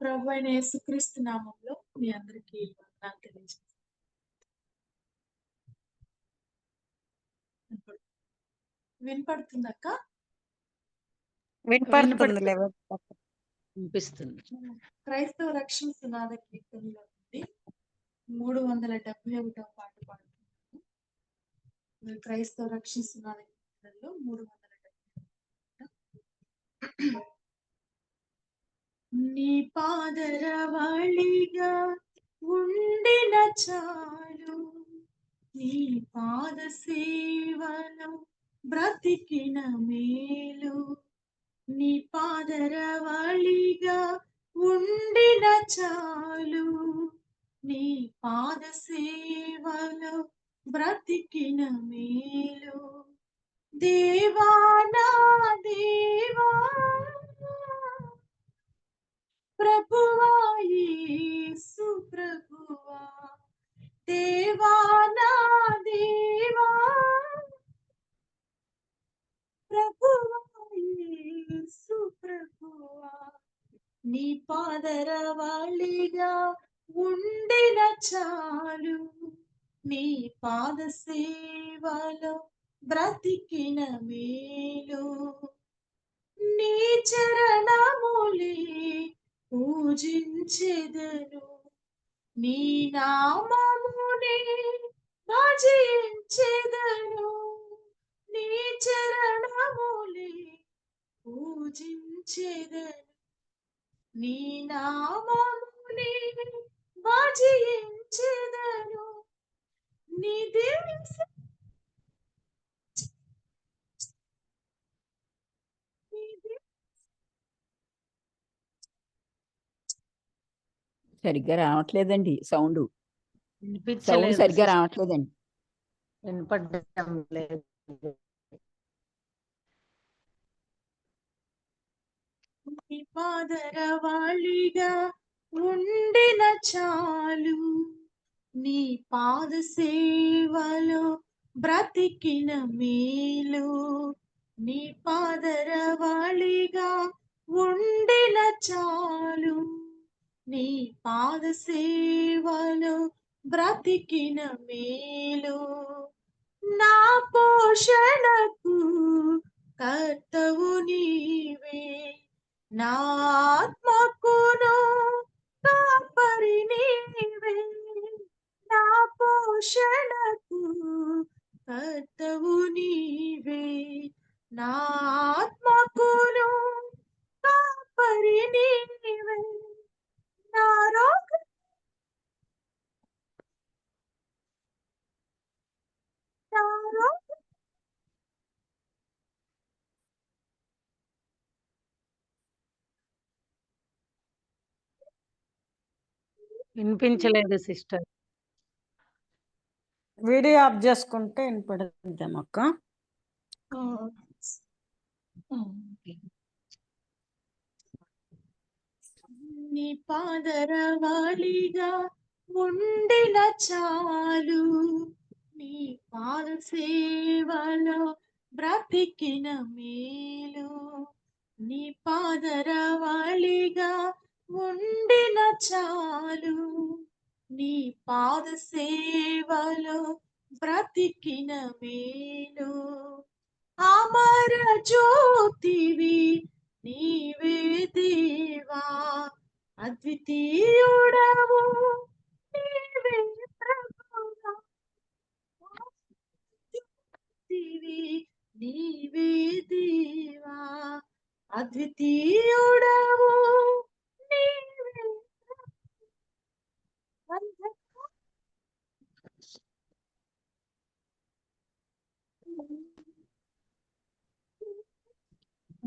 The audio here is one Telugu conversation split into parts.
ప్రభువైన యేసుక్రీస్తు నామంలో మీ అందరికీ వందనాలు తెలియజేస్తున్నాను. వినపడుతుందక్క? వినపడుతుంది. వినిపిస్తుంది. క్రైస్తవ రక్షణ సునాద కీర్తనలో నుండి 371వ పాట పాడుతున్నాను. క్రైస్తవ రక్షణ సునాద కీర్తనలో 371 నీ పాదరవళిగా ఉండిన చాలు, నీ పాద సేవలో బ్రతికిన మేలు. నీ పాదరవళిగా ఉండిన చాలు, నీ పాద సేవలో బ్రతికిన మేలు. దేవా నా దేవా, ప్రభువా యేసు ప్రభువా, దేవా నా దేవా, ప్రభువా యేసు ప్రభువా, నీ పాదరవళిగా ఉండిన చాలు, నీ పాద సేవలో బ్రతికిన మేలు. నీ చరణములే పూజించెదను, నీ నామమునే భజించెదను. నీ చరణములే పూజించెదను, నీ నామమునే భజించెదను. నీ సరిగ్గా రావట్లేదండి. సౌండ్ వినిపించలేదు. సరిగ్గా రావట్లేదండి. వినపడడం లేదు. నీ పాదరవళిగా ఉండిన చాలు, నీ పాద సేవలో బ్రతికిన మేలు. నీ పాదరవళిగా ఉండిన చాలు, నీ పాద సేవలో బ్రతికిన మేలు. నా పోషణకు కర్తవు నీవే, నా ఆత్మకును కాపరి నీవే. నా పోషణకు కర్తవు నీవే, నా ఆత్మకును కాపరి నీవే. నా రోగ వినిపించలేదు సిస్టర్. వీడియో ఆఫ్ చేసుకుంటే వినపడుతుందేమక్క. నీ పాదరవళిగా ఉండిన చాలు, నీ పాద సేవలో బ్రతికిన మేలు. నీ పాదరవళిగా ఉండిన చాలు, నీ పాద సేవలో బ్రతికిన మేలు. అమర జ్యోతివి నీవే దేవా, అద్వితీయుడవు నీవే ప్రభువా. జ్యోతివి నీవే దేవా, అద్వితీయుడవు నీవే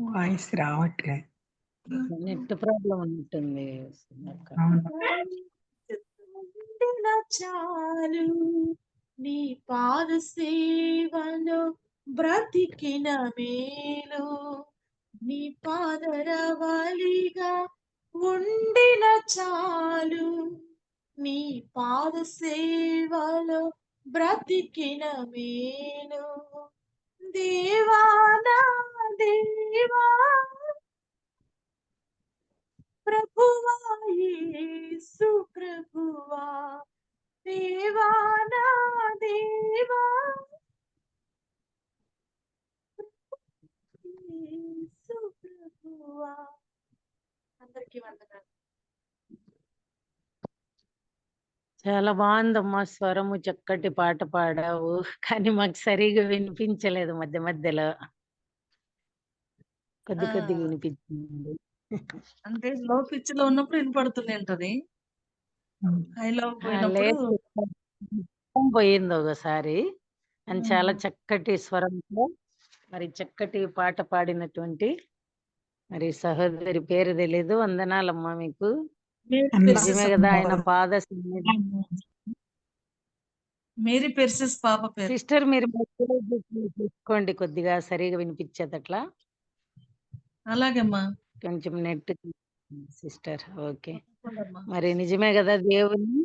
వాయిస్ రావట్లేదు. నెట్ ప్రాబ్లం ఉంటుంది. ఉండిన చాలు, నీ పాద సేవలో బ్రతికిన మేలు. నీ పాదరవళిగా ఉండిన చాలు, నీ పాద సేవలో బ్రతికిన మేలు. దేవా నా దేవా, ప్రభువా యేసు ప్రభువా దేవా నా దేవా యేసు ప్రభువా. అందరికీ వందనాలు. చాలా బాగుందమ్మా, స్వరము చక్కటి పాట పాడావు, కానీ మాకు సరిగా వినిపించలేదు. మధ్య మధ్యలో కొద్ది ఆ, కొద్దిగా వినిపించింది. అంటే లో పిచ్ లో ఉన్నప్పుడు వినపడుతుంది ఉంటది, హైలో పోయినప్పుడు లేదు, పోయింది ఒకసారి. అని చాలా చక్కటి స్వరంతో మరి చక్కటి పాట పాడినటువంటి మరి సహోదరి పేరు తెలీదు. వందనాలమ్మా మీకు. నిజమే కదా, ఆయన పాద సన్నిధి. మేరీ పెర్సెస్ పాప పేరు. సిస్టర్ మీరు చూసుకోండి, కొద్దిగా సరిగా వినిపించేదట్లా. అలాగేమ్మా. కొంచెం నెట్ సిస్టర్. ఓకే. తప్పకుండామ్మా. మరి నిజమే కదా, దేవుని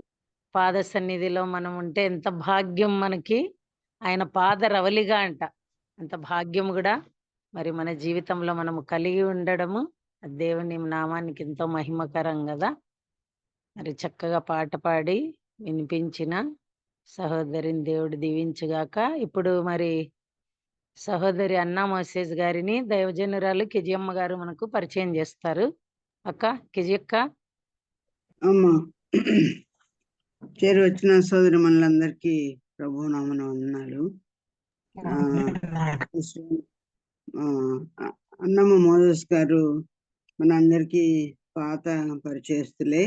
పాద సన్నిధిలో మనం ఉంటే ఎంత భాగ్యం మనకి. ఆయన పాద రవలిగా అంట, అంత భాగ్యం కూడా మరి మన జీవితంలో మనము కలిగి ఉండడము అది దేవుని నామానికి ఎంతో మహిమకరం కదా. మరి చక్కగా పాట పాడి వినిపించిన సహోదరిని దేవుడు దీవించుగాక. ఇప్పుడు మరి సహోదరి అన్నా మోసేజ్ గారిని దైవజనురాలు కెజియమ్మ గారు మనకు పరిచయం చేస్తారు. అక్క కెజియక్క. అమ్మా, చేరి వచ్చిన సోదరి మనులందరికీ ప్రభు నామన వందనాలు. అన్నమ్మ మోసెస్ గారు మన అందరికీ పాత పరిచయస్తులే,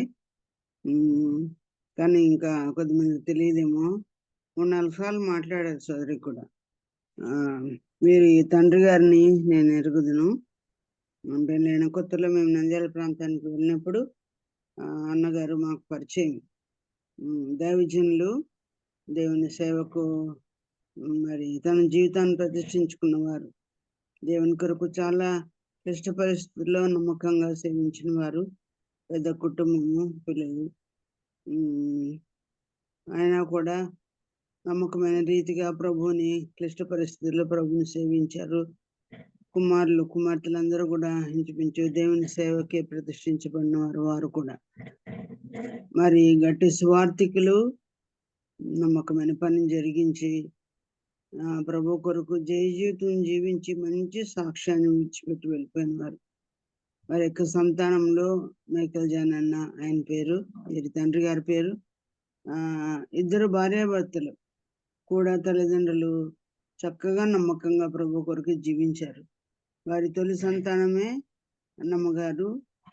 కానీ ఇంకా కొద్దిమంది తెలియదేమో. 3-4 సార్లు మాట్లాడారు సోదరి కూడా. వీరి తండ్రి గారిని నేను ఎరుగుదును. పెళ్ళైన కొత్తలో మేము నంద్యాల ప్రాంతానికి వెళ్ళినప్పుడు అన్నగారు మాకు పరిచయం. దైవజనులు, దేవుని సేవకు మరి తన జీవితాన్ని ప్రతిష్ఠించుకున్నవారు, దేవుని కొరకు చాలా క్లిష్ట పరిస్థితుల్లో నమ్మకంగా సేవించిన వారు, పెద్ద కుటుంబము, పిల్లలు. ఆయన కూడా నమ్మకమైన రీతిగా ప్రభువుని క్లిష్ట పరిస్థితుల్లో ప్రభువుని సేవించారు. కుమారులు కుమార్తెలందరూ కూడా ఇంచుమించు దేవుని సేవకే ప్రతిష్ఠించబడిన వారు కూడా. మరి గట్టి సువార్థికులు నమ్మకమైన పని జరిగించి ప్రభు కొరకు జయ జీవితం జీవించి మంచి సాక్ష్యాన్ని విడిచిపెట్టి వెళ్ళిపోయిన వారు. వారి యొక్క సంతానంలో మైకల్ జాన్ అన్న ఆయన పేరు, వీరి తండ్రి గారి పేరు. 2 భార్యాభర్తలు కూడా తల్లిదండ్రులు చక్కగా నమ్మకంగా ప్రభు కొరకు జీవించారు. వారి తొలి సంతానమే అన్నమ్మగారు.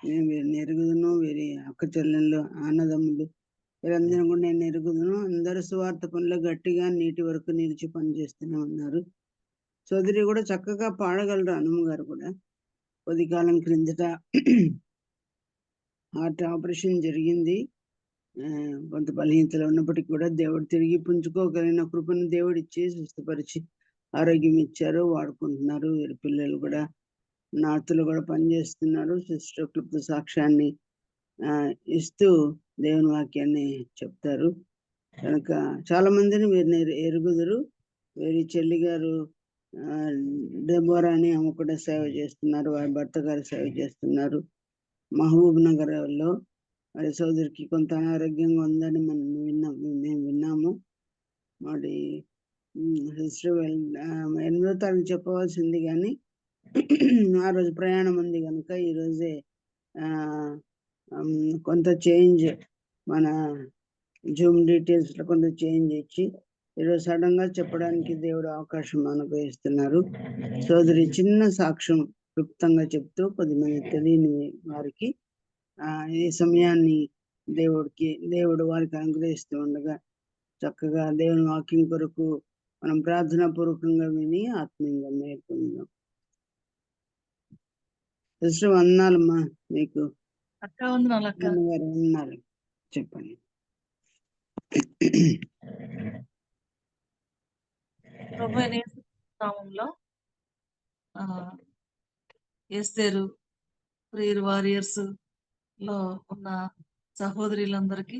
నేను వీరిని ఎరుగుదును, వీరి అక్క చెల్లెళ్ళు, అన్నదమ్ములు వీరందరూ కూడా నేను ఎరుగుదును. అందరూ సువార్త పనులు గట్టిగా నీటి వరకు నిలిచి పనిచేస్తూనే ఉన్నారు. సోదరి కూడా చక్కగా పాడగలరు. అన్నమ్మగారు కూడా కొద్ది కాలం క్రిందట హార్ట్ ఆపరేషన్ జరిగింది. కొంత బలహీనతలు ఉన్నప్పటికీ కూడా దేవుడు తిరిగి పుంజుకోగలిగిన కృపను దేవుడు ఇచ్చి స్వస్థపరిచి ఆరోగ్యం ఇచ్చారు, వాడుకుంటున్నారు. వీరి పిల్లలు కూడా నార్త్లో కూడా పనిచేస్తున్నారు. సిస్టర్ క్లుప్త సాక్ష్యాన్ని ఇస్తూ దేవుని వాక్యాన్ని చెప్తారు. కనుక చాలా మందిని వీరిని ఎరుగుదురు. వీరి చెల్లి గారు డెబోరా అని ఆమె కూడా సేవ చేస్తున్నారు, వారి భర్త గారు సేవ చేస్తున్నారు మహబూబ్ నగర్లో. మరి సోదరికి కొంత అనారోగ్యంగా ఉందని మేము విన్నాము. మరి సిస్టర్ 8వ తారీఖు చెప్పవలసింది, కానీ ఆ రోజు ప్రయాణం ఉంది కనుక ఈరోజే కొంత చేంజ్, మన జూమ్ డీటెయిల్స్లో కొంత చేంజ్ ఇచ్చి ఈరోజు సడన్ గా చెప్పడానికి దేవుడు అవకాశం అనుగ్రహిస్తున్నారు. సోదరి చిన్న సాక్ష్యం క్లుప్తంగా చెప్తూ 10 మంది తెలియని వారికి ఈ సమయాన్ని దేవుడు వారికి అనుగ్రహిస్తూ ఉండగా చక్కగా దేవుని వాక్యం కొరకు మనం ప్రార్థనా పూర్వకంగా విని ఆత్మీయంగా మేల్కొందాం. సిస్టర్ వందనాలమ్మా మీకు. అక్క వందనాలు. అక్క అన్నగారు ఉన్నారు, చెప్పండి. ప్రభు అయిన యేసు నామములో ఎస్తేరు ప్రేయర్ వారియర్స్ లో ఉన్న సహోదరులందరికీ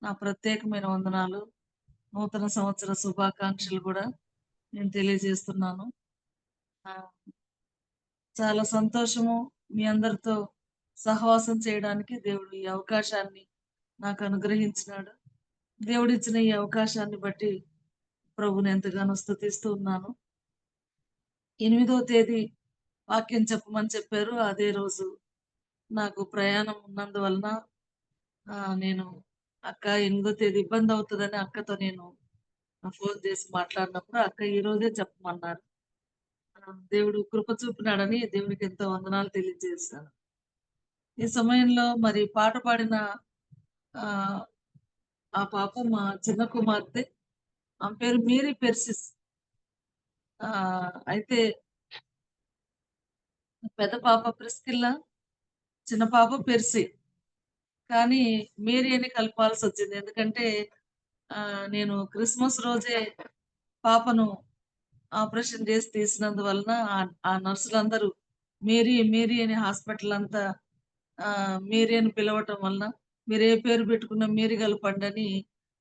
నా ప్రత్యేకమైన వందనాలు, నూతన సంవత్సర శుభాకాంక్షలు కూడా నేను తెలియజేస్తున్నాను. చాలా సంతోషము మీ అందరితో సహవాసం చేయడానికి దేవుడు ఈ అవకాశాన్ని నాకు అనుగ్రహించినాడు. దేవుడిచ్చిన ఈ అవకాశాన్ని బట్టి ప్రభుని ఎంతగానో స్తుతిస్తూ ఉన్నాను. 8వ తేదీ వాక్యం చెప్పమని చెప్పారు. అదే రోజు నాకు ప్రయాణం ఉన్నందువలన నేను అక్క 8వ తేదీ ఇబ్బంది అవుతుందని అక్కతో నేను ఫోన్ చేసి మాట్లాడినప్పుడు అక్క ఈ రోజే చెప్పమన్నారు. దేవుడు కృప చూపినాడని దేవునికి ఎంతో వందనాలు తెలియజేశాను. ఈ సమయంలో మరి పాట పాడిన ఆ ఆ పాప మా చిన్న కుమార్తె. ఆమె పేరు మేరీ పెర్సిస్. అయితే పెద్ద పాప ప్రిస్కిల్లా, చిన్న పాప పెర్సీ. కానీ మేరీ అని కలపాల్సి వచ్చింది. ఎందుకంటే నేను క్రిస్మస్ రోజే పాపను ఆపరేషన్ చేసి తీసినందువలన ఆ నర్సులందరూ మేరీ మేరీ అని హాస్పిటల్ అంతా మేరీ అని పిలవటం వలన మీరు ఏ పేరు పెట్టుకున్న మేరీ కలపండి అని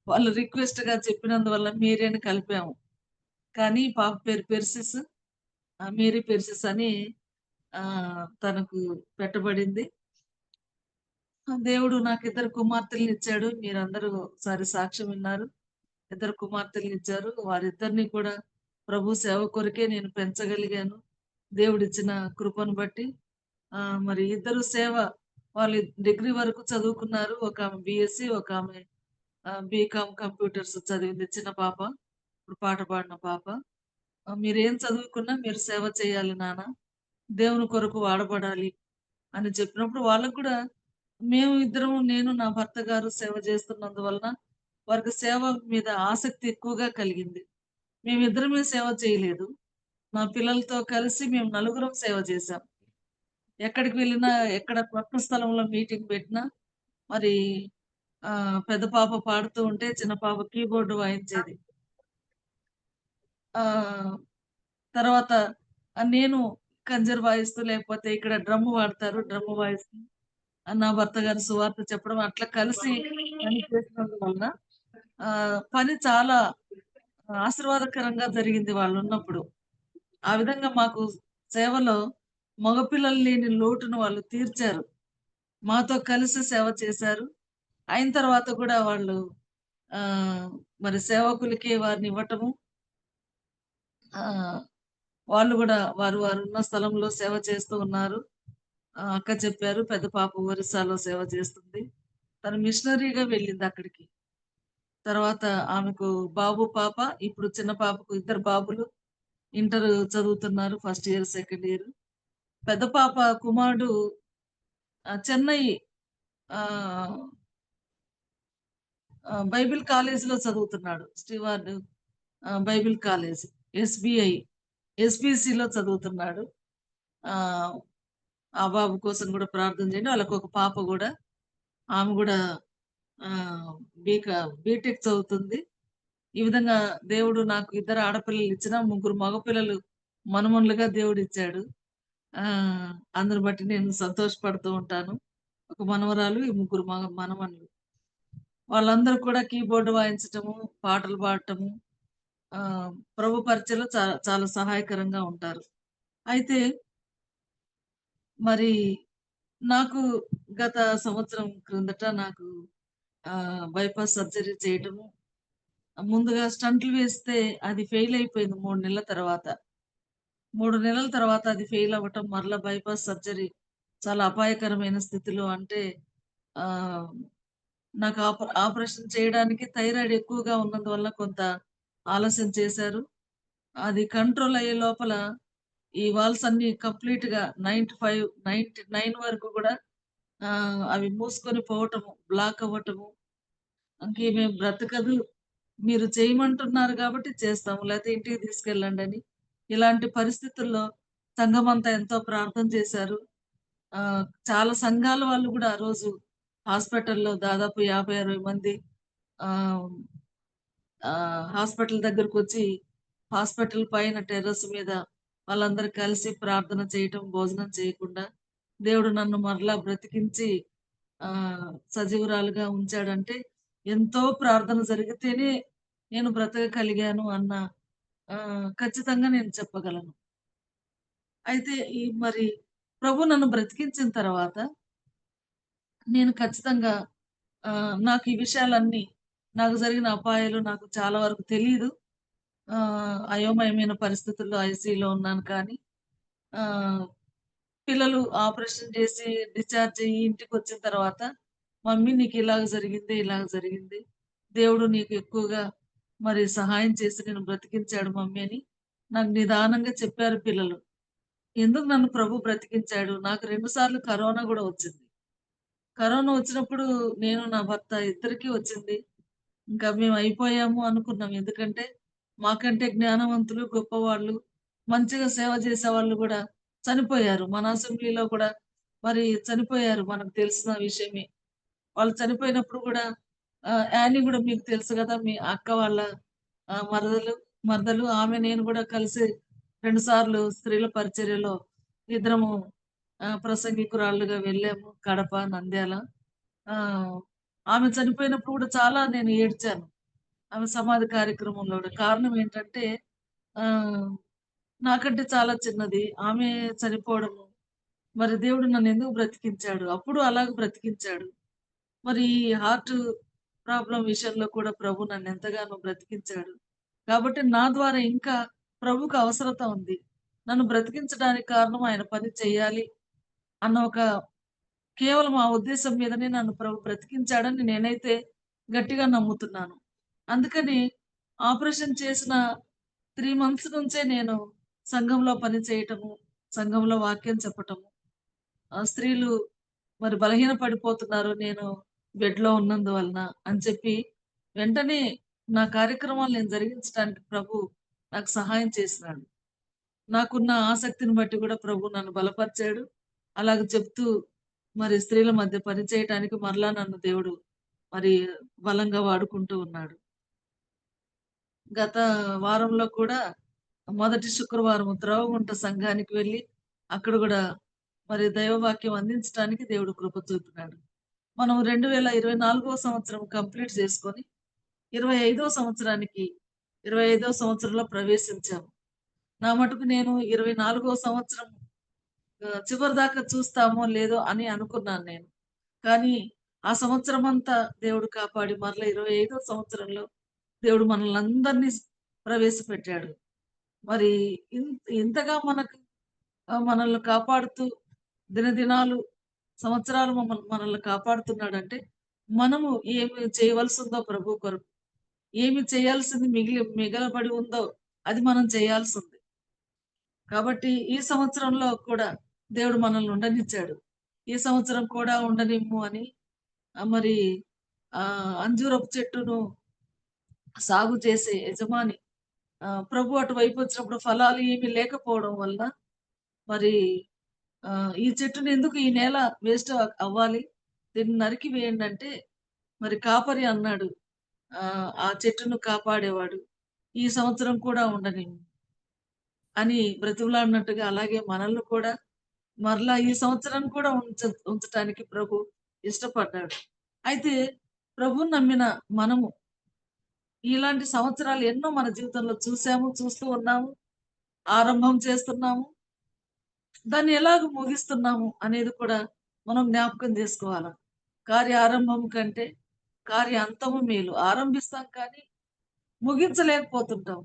వాళ్ళు రిక్వెస్ట్ గా చెప్పినందువల్ల మేరీ అని కలిపాము. కానీ పాప పేరు పెర్సిస్, మేరీ పెర్సిస్ అని తనకు పెట్టబడింది. దేవుడు నాకు 2 కుమార్తెల్ని ఇచ్చాడు. మీరందరూ ఒకసారి సాక్ష్యం విన్నారు. 2 కుమార్తెల్ని ఇచ్చారు. వారిద్దరిని కూడా ప్రభు సేవ కొరకే నేను పెంచగలిగాను. దేవుడిచ్చిన కృపను బట్టి. మరి ఇద్దరు సేవ వాళ్ళు డిగ్రీ వరకు చదువుకున్నారు. ఒక ఆమె బీఎస్సీ, ఒక ఆమె బీకామ్ కంప్యూటర్స్ చదివింది చిన్న పాప. ఇప్పుడు పాట పాడిన పాప. మీరేం చదువుకున్నా మీరు సేవ చేయాలి నాన్న. దేవుని కొరకు వాడబడాలి అని చెప్పినప్పుడు వాళ్ళకు కూడా మేము ఇద్దరం నేను నా భర్త గారు సేవ చేస్తున్నందువలన వారికి సేవ మీద ఆసక్తి ఎక్కువగా కలిగింది. మేమిద్దరమే సేవ చేయలేదు. మా పిల్లలతో కలిసి మేము నలుగురం సేవ చేశాం. ఎక్కడికి వెళ్ళినా ఎక్కడ కొత్త స్థలంలో మీటింగ్ పెట్టినా మరి పెద్ద పాప పాడుతూ ఉంటే చిన్న పాప కీబోర్డ్ వాయించేది. తర్వాత నేను కంజర్ వాయిస్తూ లేకపోతే ఇక్కడ డ్రమ్ వాడతారు. డ్రమ్ వాయిస్తూ నా భర్త గారు సువార్త చెప్పడం అట్లా కలిసి పని చేసినందువలన పని చాలా ఆశీర్వాదకరంగా జరిగింది వాళ్ళున్నప్పుడు. ఆ విధంగా మాకు సేవలో మగపిల్లలు లేని లోటును వాళ్ళు తీర్చారు. మాతో కలిసి సేవ చేశారు. అయిన తర్వాత కూడా వాళ్ళు మరి సేవకులకి వారిని ఇవ్వటము, వాళ్ళు కూడా వారు ఉన్న స్థలంలో సేవ చేస్తూ ఉన్నారు. అక్క చెప్పారు పెద్ద పాప ఒరిస్సాలో సేవ చేస్తుంది. తను మిషనరీగా వెళ్ళింది అక్కడికి. తర్వాత ఆమెకు బాబు పాప, ఇప్పుడు చిన్న పాపకు 2 బాబులు ఇంటర్ చదువుతున్నారు. First year, second year. పెద్ద పాప కుమారుడు చెన్నై బైబిల్ కాలేజీలో చదువుతున్నాడు. స్టీవార్డ్ బైబిల్ కాలేజ్, ఎస్బిఐ, ఎస్బిసిలో చదువుతున్నాడు. ఆ బాబు కోసం కూడా ప్రార్థన చేయండి. వాళ్ళకు ఒక పాప కూడా, ఆమె కూడా బీటెక్ చదువుతుంది. ఈ విధంగా దేవుడు నాకు 2 ఆడపిల్లలు ఇచ్చిన 3 మగపిల్లలు మనమనులుగా దేవుడు ఇచ్చాడు. అందుని బట్టి నేను సంతోషపడుతూ ఉంటాను. ఒక మనవరాలు, ఈ 3 మనమనులు. వాళ్ళందరూ కూడా కీబోర్డ్ వాయించటము, పాటలు పాడటము, ప్రభు పరిచయలో చాలా సహాయకరంగా ఉంటారు. అయితే మరి నాకు గత సంవత్సరం క్రిందట నాకు బైపాస్ సర్జరీ చేయటము, ముందుగా స్టంట్లు వేస్తే అది ఫెయిల్ అయిపోయింది 3 నెలల తర్వాత. 3 నెలల తర్వాత అది ఫెయిల్ అవ్వటం, మరలా బైపాస్ సర్జరీ చాలా అపాయకరమైన స్థితిలో. అంటే నాకు ఆపరేషన్ చేయడానికి థైరాయిడ్ ఎక్కువగా ఉన్నందువల్ల కొంత ఆలస్యం చేశారు. అది కంట్రోల్ అయ్యే లోపల ఈ వాల్స్ అన్ని కంప్లీట్‌గా 95, 99 వరకు కూడా అవి మూసుకొని పోవటము, బ్లాక్ అవ్వటము. ఇంక బ్రతకదు. మీరు చేయమంటున్నారు కాబట్టి చేస్తాము. లేతే ఇంటికి తీసుకెళ్ళండని. ఇలాంటి పరిస్థితుల్లో సంఘమంతా ఎంతో ప్రార్థన చేశారు. చాలా సంఘాల వాళ్ళు కూడా ఆ రోజు హాస్పిటల్‌లో దాదాపు 50, 60 మంది హాస్పిటల్ దగ్గరకొచ్చి హాస్పిటల్ పైన టెర్రస్ మీద వాళ్ళందరూ కలిసి ప్రార్థన చేయటం, భోజనం చేయకుండా దేవుడు నన్ను మరలా బ్రతికించి సజీవురాలుగా ఉంచాడంటే ఎంతో ప్రార్థన జరిగితేనే నేను బ్రతకగలిగాను అన్న ఖచ్చితంగా నేను చెప్పగలను. అయితే మరి ప్రభు నన్ను బ్రతికించిన తర్వాత నేను ఖచ్చితంగా నాకు ఈ విషయాలన్నీ నాకు జరిగిన అపాయాలు నాకు చాలా వరకు తెలీదు. అయోమయమైన పరిస్థితుల్లో ఐసీయూలో ఉన్నాను కానీ ఆహ్, పిల్లలు ఆపరేషన్ చేసి డిశ్చార్జ్ అయ్యి ఇంటికొచ్చిన తర్వాత, "మమ్మీ నీకు ఇలాగ జరిగింది, ఇలాగ జరిగింది. దేవుడు నీకు ఎక్కువగా మరి సహాయం చేసి నిన్ను బ్రతికించాడు మమ్మీ" అని నాకు నిదానంగా చెప్పారు పిల్లలు. ఎందుకు నన్ను ప్రభు బ్రతికించాడు. నాకు 2 సార్లు కరోనా గూడా వచ్చింది. కరోనా వచ్చినప్పుడు నేను, నా భర్త ఇద్దరికీ వచ్చింది. ఇంకా మేము అయిపోయాము అనుకున్నాం. ఎందుకంటే, మాకంటే జ్ఞానవంతులు, గొప్పవాళ్ళు, మంచిగా సేవ చేసేవాళ్ళు గూడా చనిపోయారు. మన అసెంబ్లీలో కూడా మరి చనిపోయారు. మనకు తెలిసిన విషయమే. వాళ్ళు చనిపోయినప్పుడు గూడా యానీ గూడా మీకు తెలుసు గదా! మీ అక్క వాళ్ళ మరదలు మరదలు ఆమె నేను గూడా కలిసి 2 సార్లు స్త్రీల పరిచర్యలో ఇద్దరము ప్రసంగికురాళ్ళుగా వెళ్ళాము. కడప, నంద్యాల. ఆహ్, ఆమె చనిపోయినప్పుడు గూడా చాలా నేను ఏడ్చాను. ఆమె సమాధి కార్యక్రమంలో గూడా. కారణం ఏంటంటే ఆహ్, నాకంటే చాలా చిన్నది. ఆమె చనిపోవడము. మరి దేవుడు నన్నెందుకు బ్రతికించాడు? అప్పుడు అలాగ బ్రతికించాడు. మరి ఈ హార్ట్ ప్రాబ్లమ్ విషయంలో కూడా ప్రభు నన్నెంతగానో బ్రతికించాడు. కాబట్టి నా ద్వారా ఇంకా ప్రభువుకు అవసరత ఉంది. నన్ను బ్రతికించడానికి కారణం ఆయన పని చేయాలి అన్న ఒక కేవలం ఆ ఉద్దేశం మీదనే నన్ను ప్రభు బ్రతికించాడని నేనైతే గట్టిగా నమ్ముతున్నాను. అందుకని ఆపరేషన్ చేసిన 3 మంత్స్ నుంచే నేను సంఘంలో పని చేయటము, సంఘంలో వాక్యం చెప్పటము. స్త్రీలు మరి బలహీన పడిపోతున్నారు నేను బెడ్‌లో ఉన్నందువలన అని చెప్పి, వెంటనే నా కార్యక్రమాలు నేను జరిగించడానికి ప్రభు నాకు సహాయం చేసినాడు. నాకున్న ఆసక్తిని బట్టి కూడా ప్రభు నన్ను బలపరిచాడు. అలాగ చెప్తూ మరి స్త్రీల మధ్య పని చేయటానికి మరలా నన్ను దేవుడు మరి బలంగా వాడుకుంటూ ఉన్నాడు. గత వారంలో కూడా మొదటి శుక్రవారం త్రోవగుంట సంఘానికి వెళ్లి, అక్కడ గూడా మరి దైవవాక్యం అందించటానికి దేవుడు కృప చూపినాడు. మనం 2024వ సంవత్సరం కంప్లీట్ చేసుకొని, 25వ సంవత్సరానికి 25వ సంవత్సరంలో ప్రవేశించాము. నా మటుకు నేను 24వ సంవత్సరం చివరిదాకా చూస్తామో లేదో అని అనుకున్నాను నేను. కానీ ఆ సంవత్సరమంతా దేవుడు కాపాడి మరలా 25వ సంవత్సరంలో దేవుడు మనల్నందరినీ ప్రవేశపెట్టాడు. మరి ఇంతగా మనల్ని కాపాడుతూ దినదినాలు, సంవత్సరాలు మనల్ని కాపాడుతున్నాడంటే, మనము ఏమి చేయవలసిందో ప్రభు కొరకు, ఏమి చేయాల్సింది మిగలబడి ఉందో అది మనం చేయాల్సింది. కాబట్టి ఈ సంవత్సరంలో కూడా దేవుడు మనల్ని ఉండనిచ్చాడు. ఈ సంవత్సరం కూడా ఉండనిమ్ము అని మరి అంజూరపు చెట్టును సాగు చేసే యజమాని ప్రభు అటువైపు వచ్చినప్పుడు ఫలాలు ఏమి లేకపోవడం వల్ల మరి ఈ చెట్టుని ఎందుకు ఈ నేల వేస్ట్ అవ్వాలి, దీన్ని నరికి వేయండి అంటే మరి కాపరి అన్నాడు. ఆ చెట్టును కాపాడేవాడు ఈ సంవత్సరం కూడా ఉండనివ్వు అని బ్రతిమలాడినట్టుగా, అలాగే మనల్ని కూడా మరలా ఈ సంవత్సరాన్ని కూడా ఉంచటానికి ప్రభు ఇష్టపడ్డాడు. అయితే ప్రభువుని నమ్మిన మనము ఇలాంటి సంవత్సరాలు ఎన్నో మన జీవితంలో చూసాము, చూస్తూ ఉన్నాము, ఆరంభం చేస్తున్నాము. దాన్ని ఎలాగ ముగిస్తున్నాము అనేది కూడా మనం జ్ఞాపకం చేసుకోవాల. కార్యారంభం కంటే కార్యాంతము మేలు. ఆరంభిస్తాం కానీ ముగించలేకపోతుంటాం.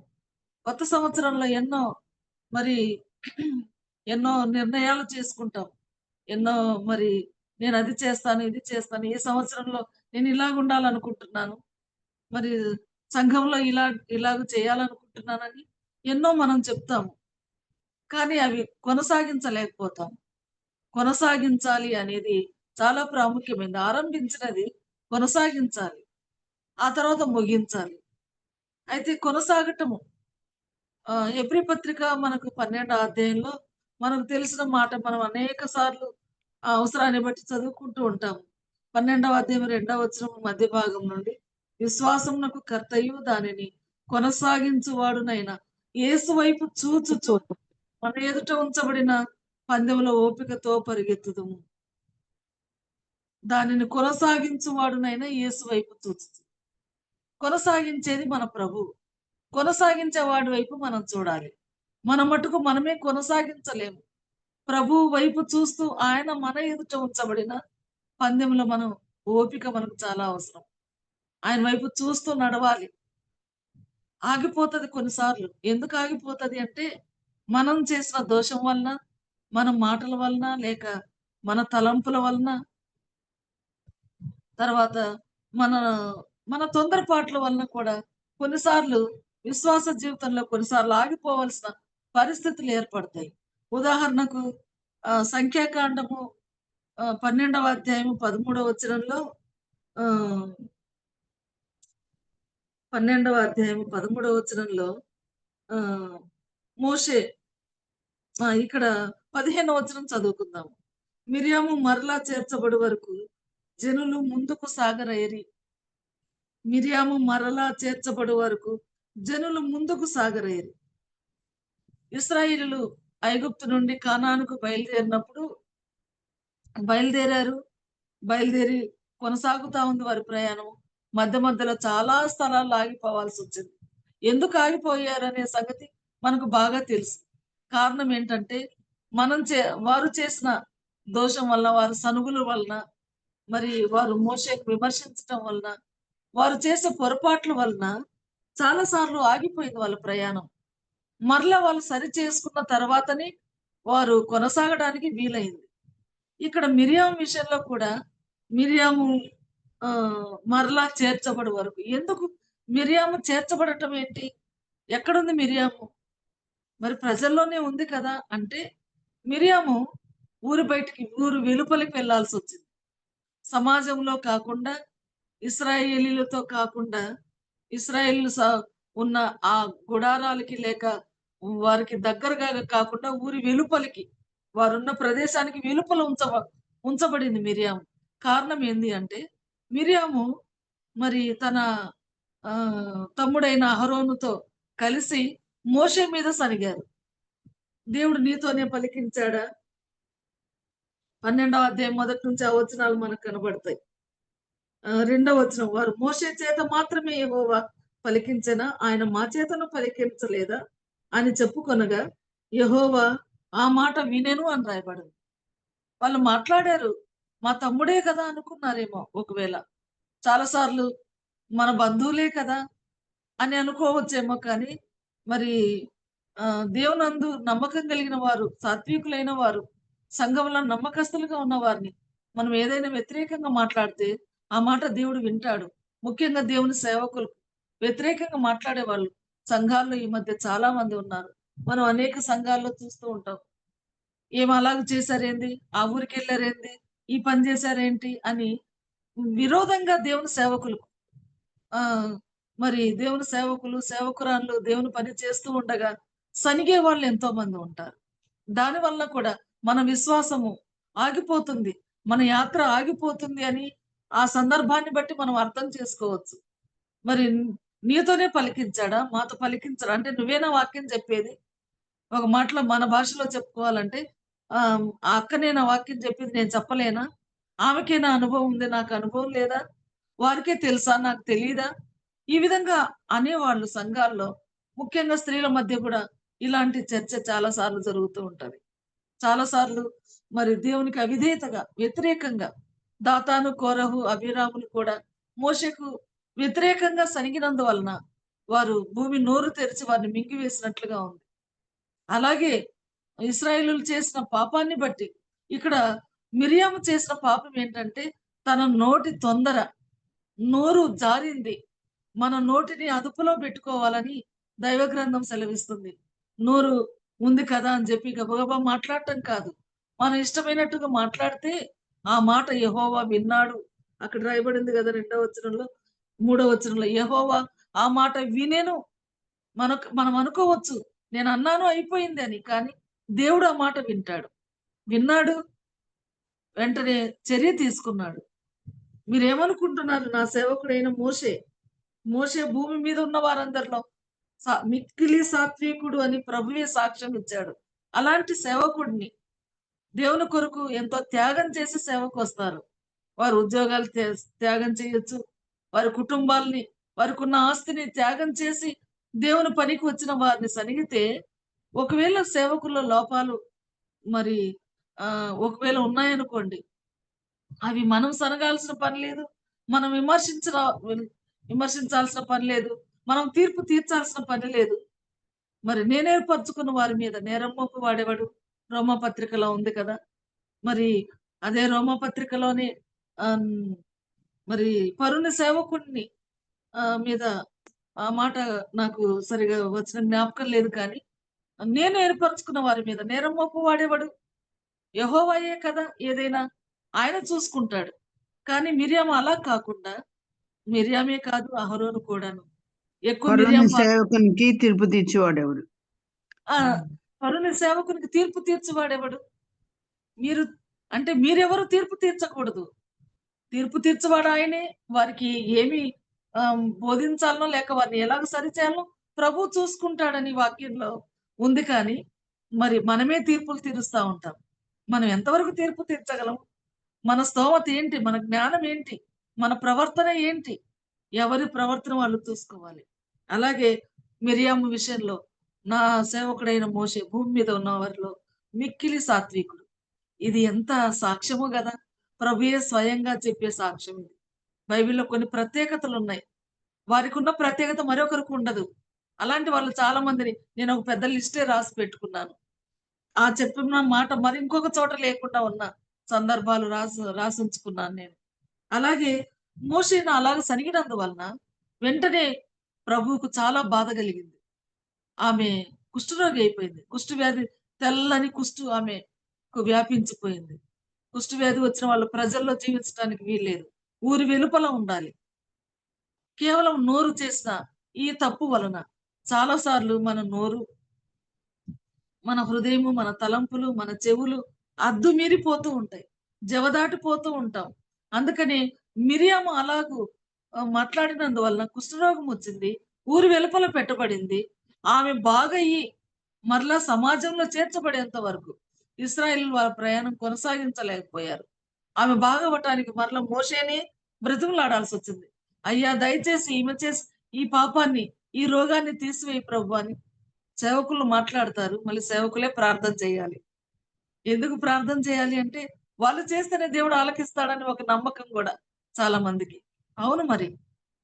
కొత్త సంవత్సరంలో మరి ఎన్నో నిర్ణయాలు చేసుకుంటాం. ఎన్నో మరి నేనది చేస్తాను, ఇది చేస్తాను. ఈ సంవత్సరంలో నేను ఇలాగుండాలనుకుంటున్నాను. మరి సంఘంలో ఇలాగ చేయాలనుకుంటున్నానని ఎన్నో మనం చెప్తాము. కానీ అవి కొనసాగించలేకపోతాం. కొనసాగించాలి అనేది చాలా ప్రాముఖ్యమైనది. ఆరంభించినది కొనసాగించాలి. ఆ తర్వాత ముగించాలి. అయితే కొనసాగటము హెబ్రీ పత్రిక మనకు 12వ అధ్యాయంలో మనకు తెలిసిన మాట మనం అనేక సార్లు ఆ అవసరాన్ని బట్టి చదువుకుంటూ ఉంటాము. 12వ అధ్యాయం 2వ వచనం మధ్య భాగం నుండి, విశ్వాసమునకు కర్తయు దానిని కొనసాగించువాడునైన యేసు వైపు చూచుచు మన ఎదుట ఉంచబడిన పందెంలో ఓపికతో పరిగెత్తుదుము. దానిని కొనసాగించువాడునైనా యేసు వైపు చూచుచు. కొనసాగించేది మన ప్రభువు. కొనసాగించే వాడి వైపు మనం చూడాలి. మన మటుకు మనమే కొనసాగించలేము. ప్రభువు వైపు చూస్తూ ఆయన మన ఎదుట ఉంచబడిన పందెంలో మనం ఓపిక మనకు చాలా అవసరం. ఆయన వైపు చూస్తూ నడవాలి. ఆగిపోతది కొన్నిసార్లు. ఎందుకు ఆగిపోతది అంటే, మనం చేసిన దోషం వలన, మన మాటల వలన, లేక మన తలంపుల వలన, తర్వాత మన మన తొందరపాట్ల వలన కూడా కొన్నిసార్లు విశ్వాస జీవితంలో కొన్నిసార్లు ఆగిపోవలసిన పరిస్థితులు ఏర్పడతాయి. ఉదాహరణకు సంఖ్యాకాండము 12వ అధ్యాయము 13వ వచనంలో ఆహ్, 12వ అధ్యాయము 13వ వచనంలో ఆహ్, మోషే ఇక్కడ 15వ వచనం చదువుకుందాం. మిర్యాము మరలా చేర్చబడు వరకు జనులు ముందుకు సాగరైరి. మిర్యాము మరలా చేర్చబడు వరకు జనులు ముందుకు సాగరైరి. ఇశ్రాయేలీయులు ఐగుప్తు నుండి కానానుకు బయలుదేరారు. బయలుదేరి కొనసాగుతా ఉంది వారి ప్రయాణం. మధ్య మధ్యలో చాలా స్థలాల్లో ఆగిపోవాల్సి వచ్చింది. ఎందుకు ఆగిపోయారనే సంగతి మనకు బాగా తెలుసు. కారణం ఏంటంటే వారు చేసిన దోషం వలన, వారి సనుగుల వలన, మరి వారు మోషేకు విమర్శించటం వలన, వారు చేసే పొరపాట్ల వలన చాలా సార్లు ఆగిపోయింది వాళ్ళ ప్రయాణం. మరలా వాళ్ళు సరి చేసుకున్న తర్వాతనే వారు కొనసాగడానికి వీలైంది. ఇక్కడ మిర్యాము విషయంలో కూడా మిర్యాము మరలా చేర్చబడే వరకు. ఎందుకు మిర్యాము చేర్చబడటం ఏంటి? ఎక్కడుంది మిర్యాము? మరి ప్రజల్లోనే ఉంది కదా! అంటే మిర్యాము ఊరు వెలుపలికి వెళ్ళాల్సొచ్చింది. సమాజంలో కాకుండా, ఇశ్రాయేలీయులతో కాకుండా, ఇశ్రాయేలీయులు ఉన్న ఆ గుడారాలకి లేక వారికి దగ్గరగా కాకుండా ఊరి వెలుపలికి, వారున్న ప్రదేశానికి వెలుపల ఉంచబడింది మిర్యాము. కారణం ఏంది అంటే, మిర్యాము మరి తన తమ్ముడైన అహరోనుతో కలిసి మోషే మీద సనిగారు. దేవుడు నీతోనే పలికించాడా? 12వ అధ్యాయం మొదటి నుంచి ఆ వచనాలు మనకు కనబడతాయి. 2వ వచనం, వారు మోషే చేత మాత్రమే యెహోవా పలికించెనా, ఆయన మా చేతను పలికించలేదా అని చెప్పుకొనగా, యెహోవా ఆ మాట వినెను అని రాయబడింది. వాళ్ళు మాట్లాడారు. మా తమ్ముడే కదా అనుకున్నారేమో ఒకవేళ. చాలా సార్లు మన బంధువులే కదా అని అనుకోవచ్చేమో కానీ, మరి దేవునందు నమ్మకం కలిగిన వారు, సాత్వికులైన వారు, సంఘంలో నమ్మకస్తులుగా ఉన్న వారిని మనం ఏదైనా వ్యతిరేకంగా మాట్లాడితే ఆ మాట దేవుడు వింటాడు. ముఖ్యంగా దేవుని సేవకులు వ్యతిరేకంగా మాట్లాడే వాళ్ళు సంఘాల్లో ఈ మధ్య చాలా మంది ఉన్నారు. మనం అనేక సంఘాల్లో చూస్తూ ఉంటాం. అలాగ చేశారేంది? ఆ ఊరికెళ్లారేంది? ఈ పని చేశారేంటి? అని విరోధంగా దేవుని సేవకులు మరి దేవుని సేవకులు, సేవకురాళ్ళు దేవుని పని చేస్తూ ఉండగా సనిగే వాళ్ళు ఎంతో మంది ఉంటారు. దాని వల్ల కూడా మన విశ్వాసము ఆగిపోతుంది. మన యాత్ర ఆగిపోతుంది అని ఆ సందర్భాన్ని బట్టి మనం అర్థం చేసుకోవచ్చు. మరి నీతోనే పలికించాడా? మాతో పలికించడా? అంటే నువ్వేనా వాక్యం చెప్పేది? ఒక మాటలో మన భాషలో చెప్పుకోవాలంటే ఆ అక్కనే నా వాక్యం చెప్పింది నేను చెప్పలేనా? ఆమెకే నా అనుభవం ఉంది. నాకు అనుభవం లేదా? వారికే తెలుసా? నాకు తెలీదా? ఈ విధంగా అనేవాళ్ళు సంఘాల్లో. ముఖ్యంగా స్త్రీల మధ్య కూడా ఇలాంటి చర్చ చాలా సార్లు జరుగుతూ ఉంటది. చాలా సార్లు మరి దేవునికి అవిధేయతగా, వ్యతిరేకంగా దాతాను, కోరహు, అబీరాములు కూడా మోషేకు వ్యతిరేకంగా సనిగినందువలన వారు భూమి నోరు తెరిచి వారిని మింగివేసినట్లుగా ఉంది. అలాగే ఇశ్రాయేలీయులు చేసిన పాపాన్ని బట్టి ఇక్కడ మిర్యాము చేసిన పాపం ఏంటంటే, తన నోటి తొందర, నోరు జారింది. మన నోటిని అదుపులో పెట్టుకోవాలని దైవ గ్రంథం సెలవిస్తుంది. నోరు ఉంది కదా అని చెప్పి గబగబా మాట్లాడటం కాదు. మనం ఇష్టమైనట్టుగా మాట్లాడితే ఆ మాట యెహోవా విన్నాడు. అక్కడ రాయబడింది కదా 2వ వచనంలో, 3వ వచనంలో యెహోవా ఆ మాట వినెను. మనం అనుకోవచ్చు నేను అన్నాను అయిపోయింది అని. కానీ దేవుడు ఆ మాట వింటాడు. విన్నాడు. వెంటనే చర్య తీసుకున్నాడు. మీరేమనుకుంటున్నారు? నా సేవకుడైన మోషే భూమి మీద ఉన్న వారందరిలో మిక్కిలి సాత్వికుడు అని ప్రభువే సాక్ష్యం ఇచ్చాడు. అలాంటి సేవకుడిని దేవుని కొరకు ఎంతో త్యాగం చేసి సేవకొస్తారు. వారు ఉద్యోగాలు త్యాగం చేయొచ్చు. వారి కుటుంబాల్ని, వారికున్న ఆస్తిని త్యాగం చేసి దేవుని పనికి వచ్చిన వారిని సనిగితే, ఒకవేళ సేవకుల్లో లోపాలు మరి ఒకవేళ ఉన్నాయనుకోండి, అవి మనం సనగాల్సిన పని లేదు. మనం విమర్శించాల్సిన పని లేదు. మనం తీర్పు తీర్చాల్సిన పని లేదు. మరి నేనేర్పరచుకున్న వారి మీద నేరం మోపు వాడేవాడు రోమాపత్రికలో ఉంది కదా! మరి అదే రోమాపత్రికలోని ఆహ్, మరి పరుని సేవకుడిని మీద ఆ మాట నాకు సరిగా వచ్చిన జ్ఞాపకం లేదు కానీ, నేను ఏర్పరచుకున్న వారి మీద నేరం మోపు వాడేవాడు యెహోవాయే కదా! ఏదైనా ఆయన చూసుకుంటాడు. కానీ మిర్యాము అలా కాకుండా మిర్యామే కాదు అహరోను కూడాను. ఎక్కువ పరుని మిర్యాము సేవకునికి తీర్పు తీర్చేవాడెవడు? ఆ! పరుని సేవకునికి తీర్పు తీర్చువాడెవడు? మీరు అంటే మీరెవరు తీర్పు తీర్చకూడదు. తీర్పు తీర్చువాడు ఆయనే. వారికి ఏమి బోధించాలనో లేక వారిని ఎలాగ సరిచేయాలనో ప్రభువు చూసుకుంటాడని వాక్యంలో ఉంది కానీ, మరి మనమే తీర్పులు తీరుస్తా ఉంటాం. మనం ఎంతవరకు తీర్పు తీర్చగలం? మన స్తోమత ఏంటి? మన జ్ఞానం ఏంటి? మన ప్రవర్తన ఏంటి? ఎవరి ప్రవర్తన వాళ్ళు చూసుకోవాలి. అలాగే మిరియాము విషయంలో నా సేవకుడైన మోషే భూమి మీద ఉన్న వారిలో మిక్కిలి సాత్వికుడు. ఇది ఎంత సాక్ష్యమో గదా! ప్రభువే స్వయంగా చెప్పే సాక్ష్యం ఇది. బైబిల్‌లో కొన్ని ప్రత్యేకతలున్నాయి. వారికున్న ప్రత్యేకత మరొకరికి ఉండదు. అలాంటి వాళ్ళు చాలా మందిని నేను ఒక పెద్ద లిస్టే రాసి పెట్టుకున్నాను. ఆ చెప్పిన మాట మరి ఇంకొక చోట లేకుండా ఉన్న సందర్భాలు రాసుంచుకున్నాను నేను. అలాగే మోషేను అలాగ సనిగినందువలన వెంటనే ప్రభువుకు చాలా బాధ కలిగింది. ఆమె కుష్ఠరోగి అయిపోయింది. కుష్ఠవ్యాధి తెల్లని కుష్టు ఆమెకు వ్యాపించిపోయింది. కుష్ఠవ్యాధి వచ్చిన వాళ్ళు ప్రజల్లో జీవించడానికి వీల్లేదు. ఊరి వెలుపల ఉండాలి. కేవలం నోరు చేసిన ఈ తప్పు వలన చాలా సార్లు మన నోరు, మన హృదయము, మన తలంపులు, మన చెవులు అద్దు మీరిపోతూ ఉంటాయి. జవదాటిపోతూ ఉంటాం. అందుకని మిరియాము అలాగు మాట్లాడినందువలన కుష్ఠరోగం వచ్చింది. ఊరి వెలుపల పెట్టబడింది. ఆమె బాగయ్యి మరలా సమాజంలో చేర్చబడేంత వరకు ఇశ్రాయేలు వారి ప్రయాణం కొనసాగించలేకపోయారు. ఆమె బాగవ్వటానికి మరలా మోషేనే బ్రతిమలాడాల్సొచ్చింది. అయ్యా! దయచేసి ఈమె చేసి ఈ పాపాన్ని, ఈ రోగాన్ని తీసివేయి ప్రభు అని సేవకులు మాట్లాడతారు. మళ్ళీ సేవకులే ప్రార్థన చేయాలి. ఎందుకు ప్రార్థన చేయాలి అంటే, వాళ్ళు చేస్తేనే దేవుడు ఆలకిస్తాడని ఒక నమ్మకం గూడా చాలా మందికి. అవును మరి.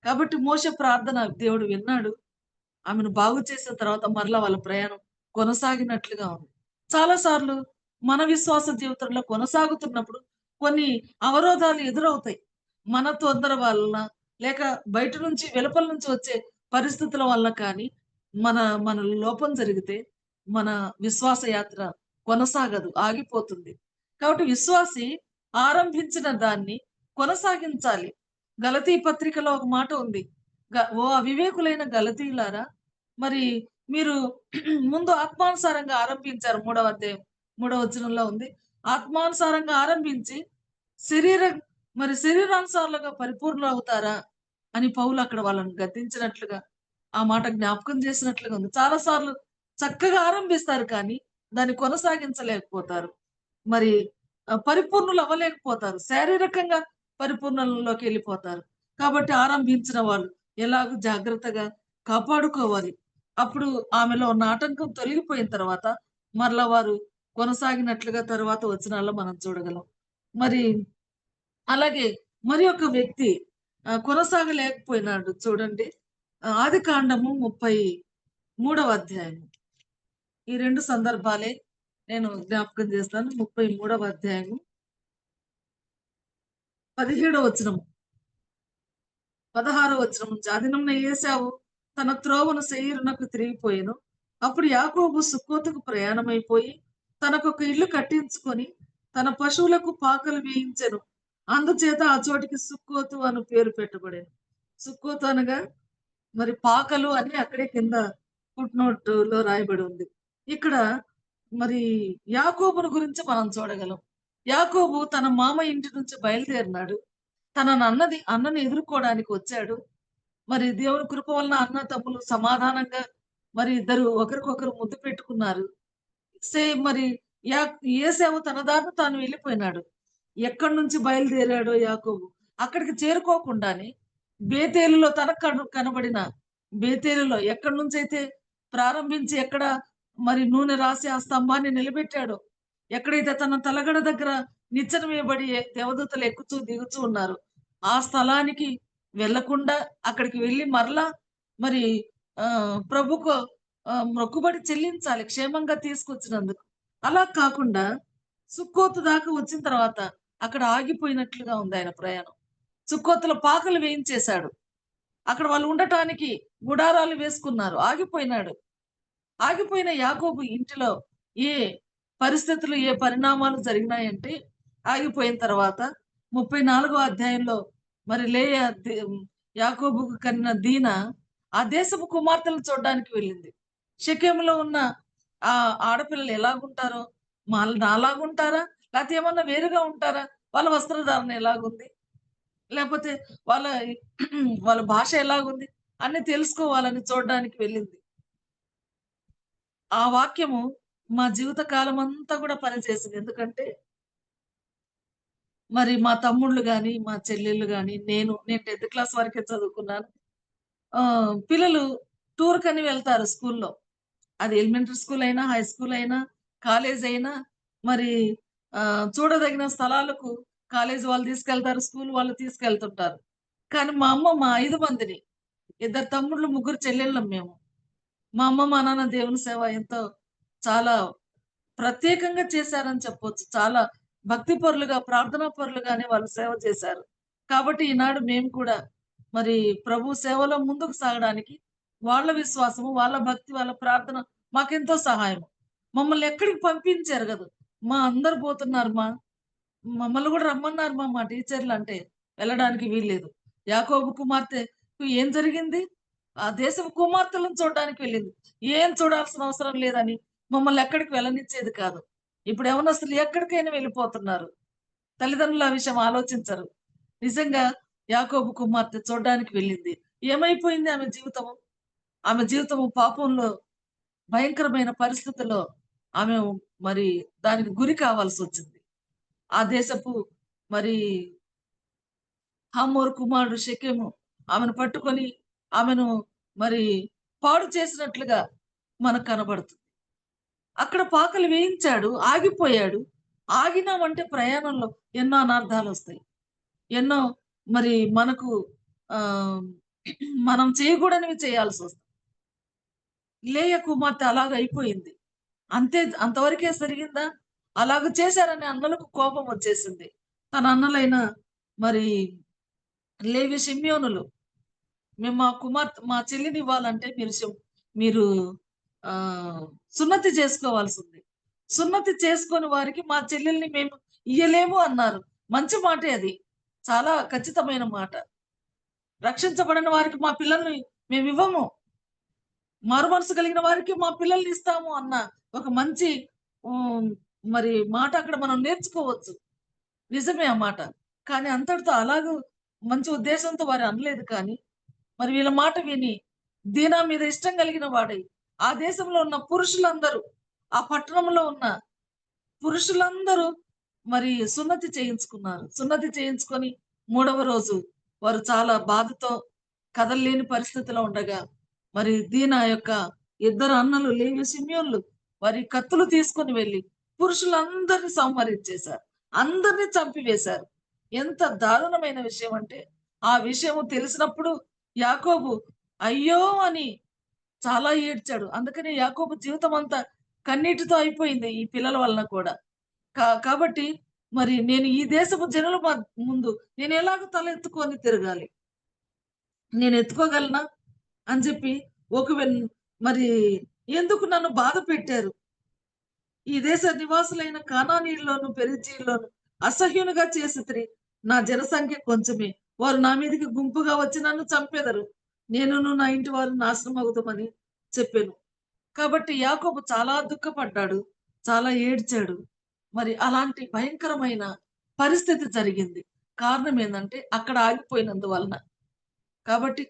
కాబట్టి మోషే ప్రార్థన దేవుడు విన్నాడు. ఆమెను బాగు చేసిన తర్వాత మరలా వాళ్ళ ప్రయాణం కొనసాగినట్లుగా ఉంది. చాలా సార్లు మన విశ్వాస జీవితంలో కొనసాగుతున్నప్పుడు కొన్ని అవరోధాలు ఎదురవుతాయి. మన తొందర వలన, లేక బయట నుంచి వెలుపల నుంచి వచ్చే పరిస్థితుల వల్ల కానీ, మన మన లోపం జరిగితే మన విశ్వాస యాత్ర కొనసాగదు. ఆగిపోతుంది. కాబట్టి విశ్వాసి ఆరంభించిన దాన్ని కొనసాగించాలి. గలతీ పత్రికలో ఒక మాట ఉంది. ఓ అవివేకులైన గలతీయులారా! మరి మీరు ముందు ఆత్మానుసారంగా ఆరంభించారు. మూడవ అధ్యాయం, మూడవ వచనంలో ఉంది. ఆత్మానుసారంగా ఆరంభించి శరీర శరీరానుసారులుగా పరిపూర్ణులవుతారా? అని పౌలు అక్కడ వాళ్ళని గద్దించినట్లుగా, ఆ మాట జ్ఞాపకం చేసినట్లుగా ఉంది. చాలా సార్లు చక్కగా ఆరంభిస్తారు కానీ, దాన్ని కొనసాగించలేకపోతారు. మరి పరిపూర్ణులు అవ్వలేకపోతారు. శారీరకంగా పరిపూర్ణంలోకెళ్ళిపోతారు. కాబట్టి ఆరంభించిన వాళ్ళు ఎలాగో జాగ్రత్తగా కాపాడుకోవాలి. అప్పుడు ఆమెలో ఉన్న ఆటంకం తొలగిపోయిన తర్వాత, మరలా వారు కొనసాగినట్లుగా తరువాత వచనాల్లో మనం చూడగలం. మరి అలాగే మరి ఒక వ్యక్తి కొనసాగలేకపోయినాడు చూడండి. ఆదికాండము 33వ అధ్యాయం. ఈ 2 సందర్భాలే నేను జ్ఞాపకం చేస్తాను. 33వ అధ్యాయము 17వ వచనము, 16వ వచనం నుంచి. అదినమున ఏశావు తన త్రోవను శేయీరునకు తిరిగిపోయెను. అప్పుడు యాకోబు సుక్కోతుకు ప్రయాణమైపోయి తనకొక ఇల్లు కట్టించుకొని తన పశువులకు పాకలు వేయించెను. అందుచేత ఆ చోటికి సుక్కోతు అను పేరు పెట్టబడెను. సుక్కోతు అనగా మరి పాకలు అని అక్కడే కింద ఫుట్‌నోట్‌లో రాయబడి ఉంది. ఇక్కడ మరి యాకోబును గురించి మనం చూడగలం. యాకోబు తన మామ ఇంటి నుంచి బయలుదేరినాడు. తన అన్నని ఎదుర్కోవడానికి వచ్చాడు. మరి దేవుని కృప వలన అన్న తమ్ములు సమాధానంగా మరి ఇద్దరు ఒకరికొకరు ముద్దు పెట్టుకున్నారు. మరి యా ఏశావు తన దారిన తాను వెళ్ళిపోయినాడు. ఎక్కడి నుంచి బయలుదేరాడో యాకోబు అక్కడికి చేరుకోకుండానే బేతేలులో తనకు కనబడిన బేతేలులో ఎక్కడి నుంచైతే ప్రారంభించి ఎక్కడ మరి నూనె రాసి ఆ స్తంభాన్ని నిలబెట్టాడో, ఎక్కడైతే తన తలగడ దగ్గర నిచ్చెన వేయబడి దేవదూతలు ఎక్కుతూ దిగుతూ ఉన్నారు. ఆ స్థలానికి వెళ్ళకుండా అక్కడికి వెళ్ళి మరలా మరి ప్రభుకు మొక్కుబడి చెల్లించాలి క్షేమంగా తీసుకొచ్చినందుకు. అలా కాకుండా సుక్కోతు దాకా వచ్చిన తర్వాత అక్కడ ఆగిపోయినట్లుగా ఉంది ఆయన ప్రయాణం. సుక్కోతులో పాకలు వేయించేశాడు. అక్కడ వాళ్ళు ఉండటానికి గుడారాలు వేసుకున్నారు. ఆగిపోయినాడు. ఆగిపోయిన యాకోబు ఇంటిలో ఏ పరిస్థితులు, ఏ పరిణామాలు జరిగినాయంటే ఆగిపోయిన తర్వాత 34వ అధ్యాయంలో మరి లేయా యాకోబుకు కనిన దీనా ఆ దేశపు కుమార్తెలను చూడడానికి వెళ్ళింది. షెకెములో ఉన్న ఆ ఆడపిల్లలు ఎలాగుంటారో నాలాగుంటారా? లేకపోతే ఏమన్నా వేరుగా ఉంటారా? వాళ్ళ వస్త్రధారణ ఎలాగుంది? లేకపోతే వాళ్ళ వాళ్ళ భాష ఎలాగుంది? అన్నీ తెలుసుకోవాలని చూడడానికి వెళ్ళింది. ఆ వాక్యము మా జీవిత కాలమంతా కూడా పనిచేసింది. ఎందుకంటే మరి మా తమ్ముళ్ళు గాని, మా చెల్లెళ్ళు గాని, నేను 10థ్ క్లాస్ వరకే చదువుకున్నాను. పిల్లలు టూర్‌కని వెళ్తారు స్కూల్‌లో. అది ఎలిమెంటరీ స్కూల్ అయినా, హై స్కూల్ అయినా, కాలేజ్ అయినా మరి చూడదగిన స్థలాలకు కాలేజ్ వాళ్ళు తీసుకెళ్తారు. స్కూల్ వాళ్ళు తీసుకెళ్తుంటారు. కానీ మా అమ్మ మా 5 మందిని, 2 తమ్ముళ్ళు, 3 చెల్లెళ్ళం మేము. మా అమ్మ, మా నాన్న దేవుని సేవ ఎంతో చాలా ప్రత్యేకంగా చేశారని చెప్పొచ్చు. చాలా భక్తి పరులుగా, ప్రార్థనా పరులుగానే వాళ్ళు సేవ చేశారు. కాబట్టి ఈనాడు మేము కూడా మరి ప్రభు సేవలో ముందుకు సాగడానికి వాళ్ళ విశ్వాసము, వాళ్ళ భక్తి, వాళ్ళ ప్రార్థన మాకెంతో సహాయం. మమ్మల్ని ఎక్కడికి పంపించారు గదు. అందరూ పోతున్నారు మమ్మల్ని గూడా రమ్మన్నారు మా టీచర్‌లంటే వెళ్ళడానికి వీల్లేదు. యాకోబు కుమార్తెకు ఏం జరిగింది? ఆ దేశపు కుమార్తెలను చూడడానికి వెళ్ళింది. ఏం చూడాల్సిన అవసరం లేదని మమ్మల్ని ఎక్కడికి వెళ్ళనిచ్చేది కాదు. ఇప్పుడు యవ్వనస్తులు ఎక్కడికైనా వెళ్ళిపోతున్నారు. తల్లిదండ్రులు ఆ విషయం ఆలోచించరు. నిజంగా యాకోబు కుమార్తె చూడడానికి వెళ్ళింది. ఏమైపోయింది ఆమె జీవితము? ఆమె జీవితము పాపంలో భయంకరమైన పరిస్థితుల్లో ఆమె మరి దానికి గురి కావాల్సొచ్చింది. ఆ దేశపు మరి హమోరు కుమారుడు షెకెము ఆమెను పట్టుకొని ఆమెను మరి పాడు చేసినట్లుగా మనకు కనబడుతుంది. అక్కడ పాకలు వేయించాడు. ఆగిపోయాడు. ఆగినామంటే ప్రయాణంలో ఎన్నో అనార్థాలొస్తాయి. ఎన్నో మరి మనకు ఆహ్, మనం చేయకూడనివి చేయాల్సొస్తుంది. లేయ కుమార్తె అలాగయిపోయింది. అంతే అంతవరకే జరిగిందా? అలాగ చేశారని అన్నలకు కోపం వచ్చేసింది. తన అన్నలైన మరి లేవి షిమ్యోనులు మేము మా చెల్లినివ్వాలంటే మీరు సున్నతి చేసుకోవాల్సింది. సున్నతి చేసుకోని వారికి మా చెల్లెల్ని మేము ఇయ్యలేము అన్నారు. మంచి మాటే అది. చాలా ఖచ్చితమైన మాట. రక్షించబడిన వారికి మా పిల్లల్ని మేమివ్వము. మారు మనసు కలిగిన వారికి మా పిల్లల్ని ఇస్తాము అన్న ఒక మంచి హ్మ్, మరి మాట అక్కడ మనం నేర్చుకోవచ్చు. నిజమే ఆ మాట. కానీ అంతటితో అలాగూ మంచి ఉద్దేశంతో వారు అనలేదు కానీ మరి వీళ్ళ మాట విని దీనా మీద ఇష్టం కలిగిన వాడై ఆ దేశంలో ఉన్న పురుషులందరూ, ఆ పట్టణంలో ఉన్న పురుషులందరూ మరి సున్నతి చేయించుకున్నారు. సున్నతి చేయించుకొని 3వ రోజు వారు చాలా బాధతో కదలలేని పరిస్థితిలో ఉండగా మరి దీనా యొక్క ఇద్దరు అన్నలు లేవి షిమ్యోన్లు వారి కత్తులు తీసుకొని వెళ్లి పురుషులందరిని సంహరించేశారు. అందరిని చంపివేశారు. ఎంత దారుణమైన విషయం అంటే ఆ విషయం తెలిసినప్పుడు యాకోబు అయ్యో అని చాలా ఏడ్చాడు. అందుకనే యాకోబు జీవితం అంతా కన్నీటితో అయిపోయింది ఈ పిల్లల వలన కూడా. కాబట్టి మరి నేను ఈ దేశపు జనుల ముందు నేను ఎలాగ తల ఎత్తుకొని తిరగాలి? నేను ఎత్తుకోగలనా? అని చెప్పి మరి ఎందుకు నన్ను బాధ పెట్టారు? ఈ దేశ నివాసులైన కానానీయుల్లోను, పెరిజ్జీయుల్లోను అసహ్యునిగా చేసితిరి. నా జనసంఖ్య కొంచెమే. వారు నా మీదకి గుంపుగా వచ్చి నన్ను చంపెదరు. నేనును నా ఇంటి వారు నాశనమగుదుమని చెప్పాను. కాబట్టి యాకోబు చాలా దుఃఖపడ్డాడు. చాలా ఏడ్చాడు. మరి అలాంటి భయంకరమైన పరిస్థితి జరిగింది. కారణం ఏందంటే అక్కడ ఆగిపోయినందువలన. కాబట్టి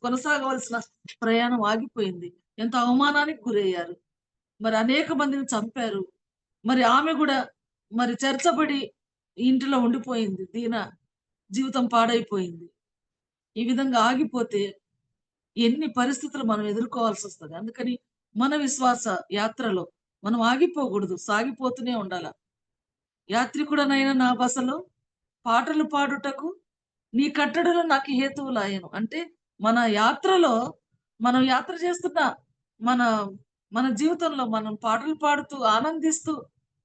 కొనసాగవలసిన ప్రయాణం ఆగిపోయింది. ఎంతో అవమానానికి గురయ్యారు. మరి అనేక మందిని చంపారు. మరి ఆమె గూడా మరి చెరచబడి ఇంటిలో ఉండిపోయింది. జీవితం పాడైపోయింది. ఈ విధంగా ఆగిపోతే ఎన్ని పరిస్థితులు మనం ఎదుర్కోవాల్సొస్తది. అందుకని మన విశ్వాస యాత్రలో మనం ఆగిపోకూడదు. సాగిపోతూనే ఉండాల. యాత్రికుడనైన నా బసలో పాటలు పాడుటకు నీ కట్టడలు నాకు హేతువులాయను. అంటే మన యాత్రలో మనం యాత్ర చేస్తున్న మన మన జీవితంలో మనం పాటలు పాడుతూ ఆనందిస్తూ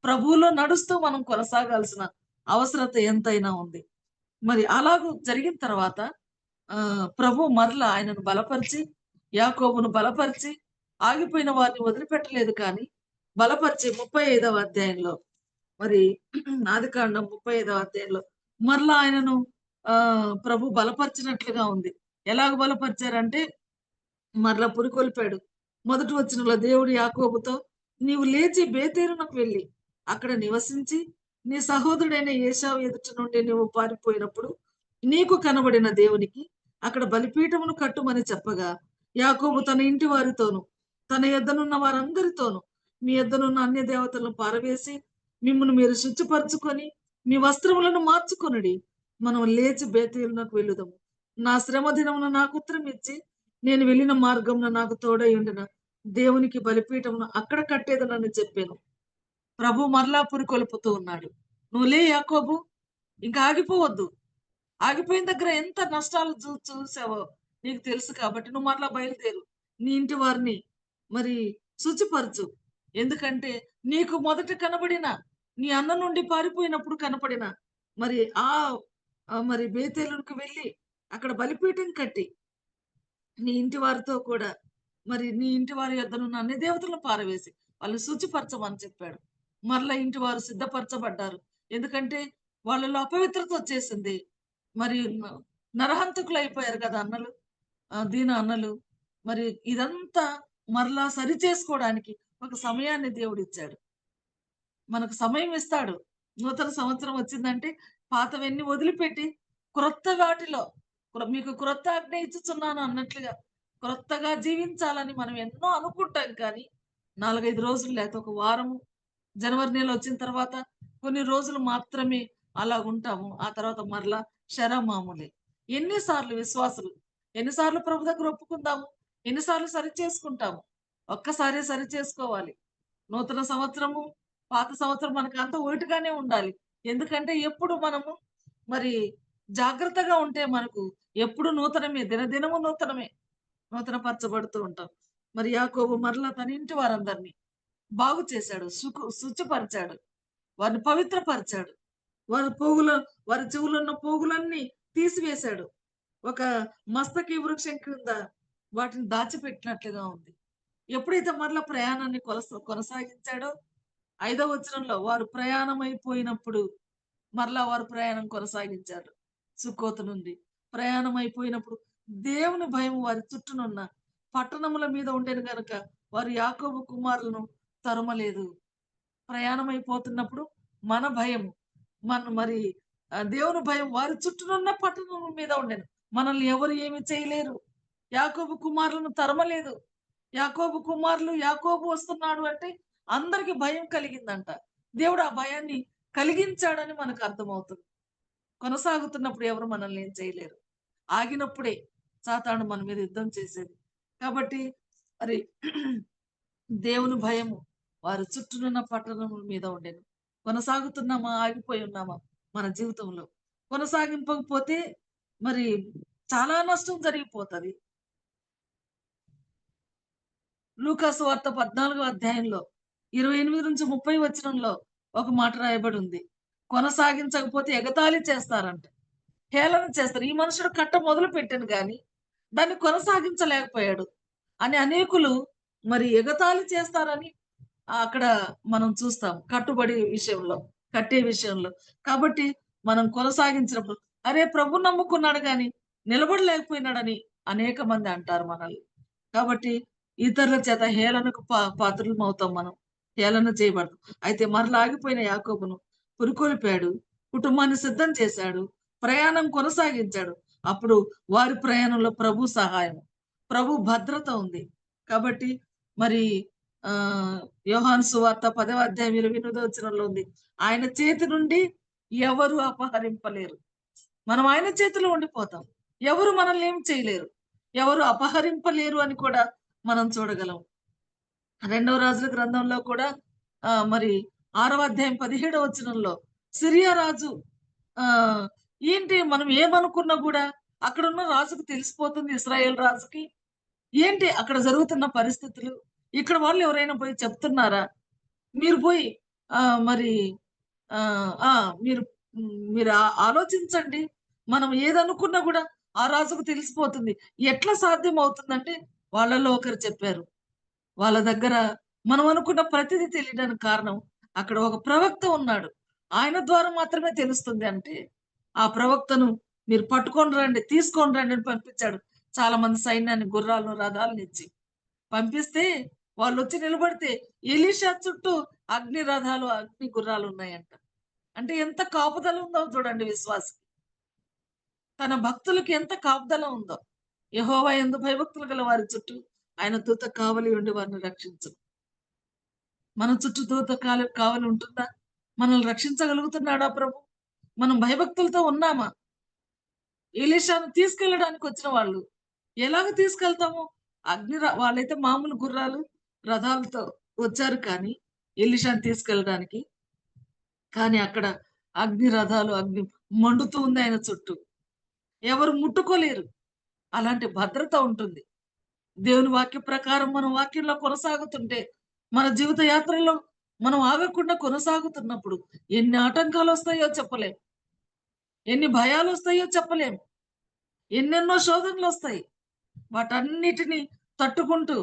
ప్రభువులో నడుస్తూ మనం కొనసాగాల్సిన అవసరత ఎంతైనా ఉంది. మరి అలాగూ జరిగిన తర్వాత ప్రభు మరలా ఆయనను బలపరిచి యాకోబును బలపరిచి ఆగిపోయిన వారిని వదిలిపెట్టలేదు కానీ బలపరిచి 35వ అధ్యాయంలో మరి ఆదికాండం 35వ అధ్యాయంలో మరలా ఆయనను ప్రభు బలపరిచినట్లుగా ఉంది. ఎలాగ బలపరిచారంటే మరలా పురికొల్పాడు. మొదటి వచనంలో దేవుడు యాకోబుతో నీవు లేచి బేతేలునకు వెళ్ళి అక్కడ నివసించి నీ సహోదరుడైన ఏశావు ఎదుట నుండి నువ్వు పారిపోయినప్పుడు నీకు కనబడిన దేవునికి అక్కడ బలిపీఠమును కట్టుమని చెప్పగా యాకోబు తన ఇంటి వారితోను తన యొద్దనున్న వారందరితోనూ మీ యొద్దనున్న అన్య దేవతలను పారవేసి మిమ్మల్ని మీరు శుచిపరచుకొని మీ వస్త్రములను మార్చుకొనుడి, మనం లేచి బేతేలునకు వెళ్ళుదాము. నా శ్రమ దినమున నాకు ఉత్తరం ఇచ్చి నేను వెళ్ళిన మార్గంలో నాకు తోడై ఉండిన దేవునికి బలిపీఠమును అక్కడ కట్టేదనని చెప్పాను. ప్రభు మరలా పురికొల్పుతూ ఉన్నాడు. నువ్వు లే యాకోబు, ఇంకా ఆగిపోవద్దు. ఆగిపోయిన దగ్గర ఎంత నష్టాలు చూసావో నీకు తెలుసు కాబట్టి నువ్వు మరలా బయలుదేరు. నీ ఇంటి వారిని మరి శుచిపరచు. ఎందుకంటే నీకు మొదట కనబడిన నీ అన్న నుండి పారిపోయినప్పుడు కనపడిన మరి మరి బేతేలుకు వెళ్ళి అక్కడ బలిపీఠం కట్టి నీ ఇంటి వారితో కూడా మరి నీ ఇంటి వారి యొద్దనున్న అన్ని దేవతలను పారవేసి వాళ్ళు శుచిపరచమని చెప్పాడు. మరలా ఇంటి వారు సిద్ధపరచబడ్డారు. ఎందుకంటే వాళ్ళలో అపవిత్రత వచ్చేసింది. మరి నరహంతకులు అయిపోయారు కదా అన్నలు, దీన అన్నలు. మరి ఇదంతా మరలా సరి చేసుకోవడానికి ఒక సమయాన్ని దేవుడు ఇచ్చాడు. మనకు సమయం ఇస్తాడు. నూతన సంవత్సరం వచ్చిందంటే పాతవన్నీ వదిలిపెట్టి క్రొత్త వాటిలో మీకు క్రొత్త ఆజ్ఞ ఇచ్చుచున్నాను అన్నట్లుగా క్రొత్తగా జీవించాలని మనం ఎన్నో అనుకుంటాం. కానీ 4-5 రోజులు లేకపోతే ఒక వారము, జనవరి నెల వచ్చిన తర్వాత కొన్ని రోజులు మాత్రమే అలా ఉంటాము. ఆ తర్వాత మరలా మామూలే. ఎన్నిసార్లు విశ్వాసులు, ఎన్నిసార్లు ప్రభు దగ్గర ఒప్పుకుందాము, ఎన్నిసార్లు సరి చేసుకుంటాము. ఒక్కసారి సరి చేసుకోవాలి. నూతన సంవత్సరము పాత సంవత్సరం మనకు అంత ఒకటిగానే ఉండాలి. ఎందుకంటే ఎప్పుడు మనము మరి జాగ్రత్తగా ఉంటే మనకు ఎప్పుడు నూతనమే, దినదినము నూతనమే, నూతన పరచబడుతూ ఉంటాం. మరి యాకోబు మరలా తన ఇంటి వారందరినీ బాగు చేశాడు, శుచిపరిచాడు, వారిని పవిత్రపరిచాడు. వారి చెవులున్న పోగులన్నీ తీసివేశాడు. ఒక మస్తకి వృక్షం క్రింద వాటిని దాచిపెట్టినట్లుగా ఉంది. ఎప్పుడైతే మరలా ప్రయాణాన్ని కొనసాగించాడో 5వ వచనంలో వారు ప్రయాణం అయిపోయినప్పుడు మరలా వారు ప్రయాణం కొనసాగించారు. సుక్కోతు నుండి ప్రయాణం అయిపోయినప్పుడు దేవుని భయం వారి చుట్టూనున్న పట్టణముల మీద ఉండేది గనుక వారు యాకోబు కుమారులను తరుమలేదు. ప్రయాణం అయిపోతున్నప్పుడు మన భయం, మరి దేవుని భయం వారి చుట్టూనున్న పట్టణం మీద ఉండేది. మనల్ని ఎవరు ఏమి చేయలేరు. యాకోబు కుమారులను తరమలేదు. యాకోబు కుమారులు యాకోబు వస్తున్నాడు అంటే అందరికి భయం కలిగిందంట. దేవుడు ఆ భయాన్ని కలిగించాడని మనకు అర్థమవుతుంది. కొనసాగుతున్నప్పుడు ఎవరు మనల్ని ఏం చేయలేరు. ఆగినప్పుడే సాతాను మన మీద యుద్ధం చేసేది. కాబట్టి మరి దేవుని భయము వారి చుట్టూనున్న పట్టణముల మీద ఉండేది. కొనసాగుతున్నామా, ఆగిపోయి ఉన్నామా మన జీవితంలో? కొనసాగింపకపోతే మరి చాలా నష్టం జరిగిపోతుంది. లూకాసు వార్త 14వ అధ్యాయంలో 28 నుంచి 30 వచనంలో ఒక మాట రాయబడి ఉంది. కొనసాగించకపోతే ఎగతాళి చేస్తారంట, హేళన చేస్తారు. ఈ మనుషుడు కట్ట మొదలు పెట్టాను కానీ దాన్ని కొనసాగించలేకపోయాడు అని అనేకులు మరి ఎగతాళి చేస్తారని అక్కడ మనం చూస్తాం. కట్టుబడి విషయంలో, కట్టే విషయంలో. కాబట్టి మనం కొనసాగించినప్పుడు అరే ప్రభు నమ్ముకున్నాడు కానీ నిలబడలేకపోయినాడని అనేక మంది అంటారు మనల్ని. కాబట్టి ఇతరుల చేత హేళనకు పాత్రలం అవుతాం. మనం హేళన చేయబడతాం. అయితే మరలా ఆగిపోయిన యాకోబును పురికొల్పాడు, కుటుంబాన్ని సిద్ధం చేశాడు, ప్రయాణం కొనసాగించాడు. అప్పుడు వారి ప్రయాణంలో ప్రభు సహాయం, ప్రభు భద్రత ఉంది. కాబట్టి మరి యోహాను సువార్త 10వ అధ్యాయం 28వ వచనంలో ఉంది, ఆయన చేతి నుండి ఎవరు అపహరింపలేరు. మనం ఆయన చేతిలో ఉండిపోతాం. ఎవరు మనల్ని ఏం చేయలేరు, ఎవరు అపహరింపలేరు అని కూడా మనం చూడగలం. 2వ రాజుల గ్రంథంలో కూడా మరి 6వ అధ్యాయం 17వ వచనంలో సిరియా రాజు ఆ ఏంటి మనం ఏమనుకున్నా కూడా అక్కడ ఉన్న రాజుకు తెలిసిపోతుంది, ఇస్రాయేల్ రాజుకి. ఏంటి అక్కడ జరుగుతున్న పరిస్థితులు? ఇక్కడ వాళ్ళు ఎవరైనా పోయి చెప్తున్నారా? మీరు పోయి మరి ఆ! మీరు మీరు ఆలోచించండి. మనం ఏదనుకున్నా గూడా ఆ రాజుకు తెలిసిపోతుంది. ఎట్లా సాధ్యమవుతుందంటే వాళ్ళలో ఒకరు చెప్పారు. వాళ్ళ దగ్గర మనం అనుకున్న ప్రతిదీ తెలియడానికి కారణం అక్కడ ఒక ప్రవక్త ఉన్నాడు. ఆయన ద్వారా మాత్రమే తెలుస్తుంది అంటే, ఆ ప్రవక్తను మీరు పట్టుకొని రండి, తీసుకొని రండి అని పంపించాడు. చాలా మంది సైన్యాన్ని, గుర్రాలను, రథాలను ఇచ్చి. పంపిస్తే వాళ్ళొచ్చి నిలబడితే ఎలీషా చుట్టూ అగ్ని రథాలు, అగ్ని గుర్రాలున్నాయంట. అంటే ఎంత కాపుదల ఉందో చూడండి విశ్వాసి. తన భక్తులకి ఎంత కాపుదల ఉందో. యెహోవా యందు భయభక్తులు గల వారి చుట్టూ ఆయన దూత కావలి ఉండి వారిని రక్షించును. మన చుట్టూ దూత కావలి ఉంటుందా? మనల్ని రక్షించగలుగుతున్నాడా ప్రభు? మనం భయభక్తులతో ఉన్నామా? ఎలీషాను తీసుకెళ్ళడానికి వచ్చిన వాళ్ళు ఎలాగ తీసుకెళ్తాము? వాళ్ళైతే మామూలు గుర్రాలు, రథాలతో వచ్చారు కానీ ఎలీషాను తీసుకెళ్ళడానికి. కానీ అక్కడ అగ్ని రథాలు, అగ్ని మండుతూ ఉంది ఆయన చుట్టూ. ఎవరు ముట్టుకోలేరు. అలాంటి భద్రత ఉంటుంది. దేవుని వాక్య ప్రకారం మనం వాక్యంలో కొనసాగుతుంటే, మన జీవిత యాత్రలో మనం ఆగకుండా కొనసాగుతున్నప్పుడు ఎన్ని ఆటంకాలొస్తాయో చెప్పలేం. ఎన్ని భయాలొస్తాయో చెప్పలేం. ఎన్నెన్నో శోధనలొస్తాయి. వాటన్నిటిని తట్టుకుంటూ,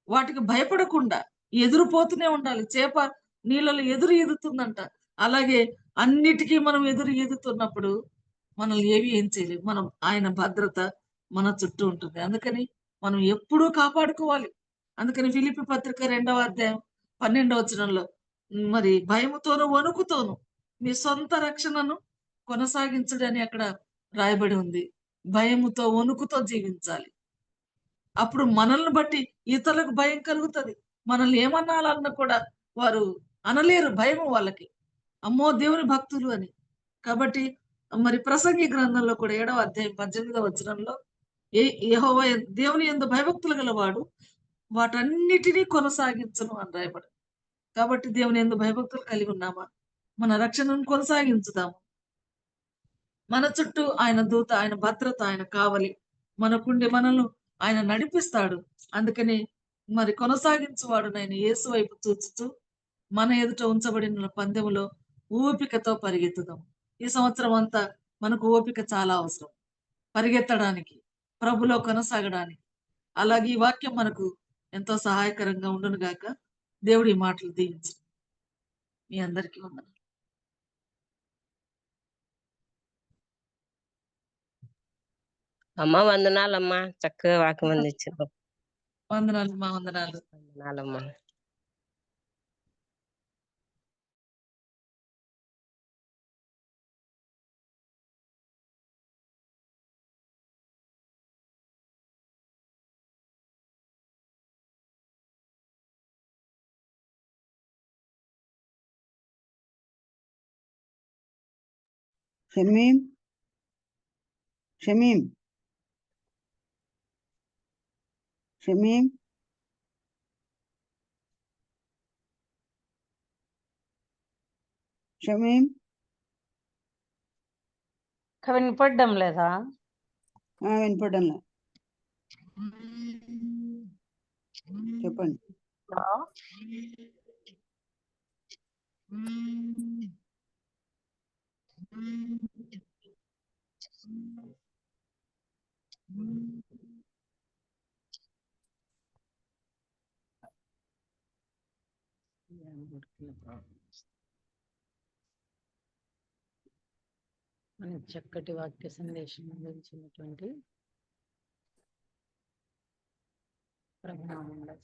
వాటికి భయపడకుండా ఎదురుపోతూనే ఉండాలి. చేప నీళ్ళలో ఎదురు ఈదుతుందంట. అలాగే అన్నిటికీ మనం ఎదురు ఈదుతున్నప్పుడు మనల్ని ఏం చేయలేవు. ఆయన భద్రత మన చుట్టూ ఉంటుంది. అందుకని మనం ఎప్పుడూ కాపాడుకోవాలి. అందుకని ఫిలిప్పి పత్రిక 2వ అధ్యాయం 12వ వచనంలో మరి భయముతోను, వణుకుతోను మీ సొంత రక్షణను కొనసాగించుడని అక్కడ రాయబడి ఉంది. భయముతో, వణుకుతో జీవించాలి. అప్పుడు మనల్ని బట్టి ఇతరులకు భయం కలుగుతది. మనల్ని ఏమనాలన్నా కూడా వారు అనలేరు, భయము వాళ్ళకి. అమ్మో! దేవుని భక్తులు అని. కాబట్టి మరి ప్రసంగి గ్రంథంలో కూడా 7వ అధ్యాయం 18వ వచనంలో యెహోవా దేవుని యందు భయభక్తులు గలవాడు వాటన్నిటిని కొనసాగించును అని రాయబడింది. కాబట్టి దేవుని యందు భయభక్తులు కలిగి ఉన్నామా? మన రక్షణను కొనసాగించుదాము. మన చుట్టూ ఆయన దూత, ఆయన భద్రత, ఆయన కావలి మనకుండి మనల్ని ఆయన నడిపిస్తాడు. అందుకని మరి కొనసాగించువాడునైన యేసు వైపు చూచుచూ మన ఎదుట ఉంచబడిన పందెములో ఓపికతో పరిగెత్తుదాం. ఈ సంవత్సరం అంతా మనకు ఓపిక చాలా అవసరం. పరిగెత్తడానికి, ప్రభులో కొనసాగడానికి. అలాగే ఈ వాక్యం మనకు ఎంతో సహాయకరంగా ఉండును గాక. దేవుడు ఈ మాటలు దీవించు. మీ అందరికీ వందనాలు. అమ్మ వందనాలమ్మా, చక్కగా వాక్యం అందించారు. వందనాలు మా వందనాలు. వందనాలమ్మా. షమీం, షమీం, షమీం, షమీం. వినపడ్డం లేదా? వినపడంలా. చెప్పండి. హలో? మన చక్కటి వాక్య సందేశం అందించినటువంటి ప్రభునామంలో